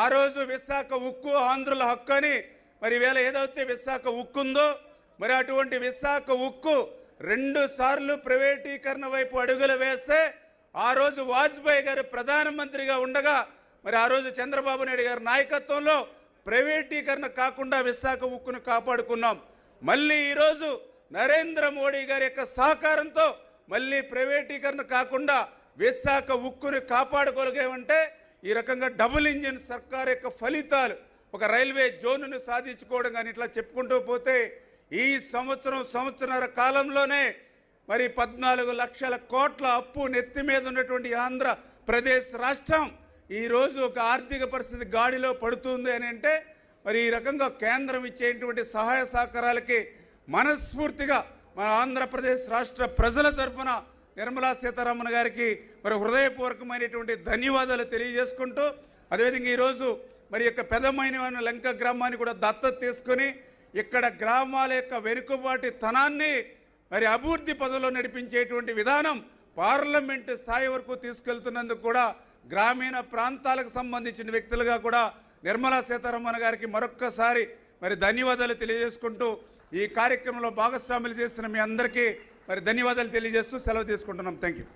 ఆ రోజు విశాఖ ఉక్కు ఆంధ్రుల హక్కు అని మరి వేళ ఏదైతే విశాఖ ఉక్కు ఉందో మరి అటువంటి విశాఖ ఉక్కు 2 సార్లు ప్రైవేటీకరణ వైపు అడుగులు వేస్తే ఆ రోజు వాజ్పేయి గారు ప్రధానమంత్రిగా ఉండగా మరి ఆ రోజు చంద్రబాబు నాయుడు గారి నాయకత్వంలో ప్రైవేటీకరణ కాకుండా విశాఖ ఉక్కును కాపాడుకున్నాం. మళ్ళీ ఈరోజు నరేంద్ర మోడీ గారి యొక్క సహకారంతో మళ్ళీ ప్రైవేటీకరణ కాకుండా విశాఖ ఉక్కుని కాపాడుకోగలిగామంటే ఈ రకంగా డబుల్ ఇంజిన్ సర్కార్ యొక్క ఫలితాలు ఒక రైల్వే జోన్ను సాధించుకోవడం కానీ ఇట్లా చెప్పుకుంటూ పోతే ఈ సంవత్సరన్నర కాలంలోనే మరి 14 లక్షల కోట్ల అప్పు నెత్తి మీద ఉన్నటువంటి ఆంధ్రప్రదేశ్ రాష్ట్రం ఈరోజు ఒక ఆర్థిక పరిస్థితి గాడిలో పడుతుంది అని అంటే మరి ఈ రకంగా కేంద్రం ఇచ్చేటువంటి సహాయ సహకారాలకి మనస్ఫూర్తిగా మన ఆంధ్రప్రదేశ్ రాష్ట్ర ప్రజల తరఫున నిర్మలా సీతారామన్ గారికి మరి హృదయపూర్వకమైనటువంటి ధన్యవాదాలు తెలియజేసుకుంటూ అదేవిధంగా ఈరోజు మరి యొక్క పెదమైన లంక గ్రామాన్ని కూడా దత్తత తీసుకొని ఇక్కడ గ్రామాల యొక్క వెనుకబాటి తనాన్ని మరి అభివృద్ధి పదంలో నడిపించేటువంటి విధానం పార్లమెంటు స్థాయి వరకు తీసుకెళ్తున్నందుకు కూడా గ్రామీణ ప్రాంతాలకు సంబంధించిన వ్యక్తులుగా కూడా నిర్మలా సీతారామన్ గారికి మరొక్కసారి మరి ధన్యవాదాలు తెలియజేసుకుంటూ ఈ కార్యక్రమంలో భాగస్వాములు చేసిన మీ అందరికీ మరి ధన్యవాదాలు తెలియజేస్తూ సెలవు తీసుకుంటున్నాం. Thank you.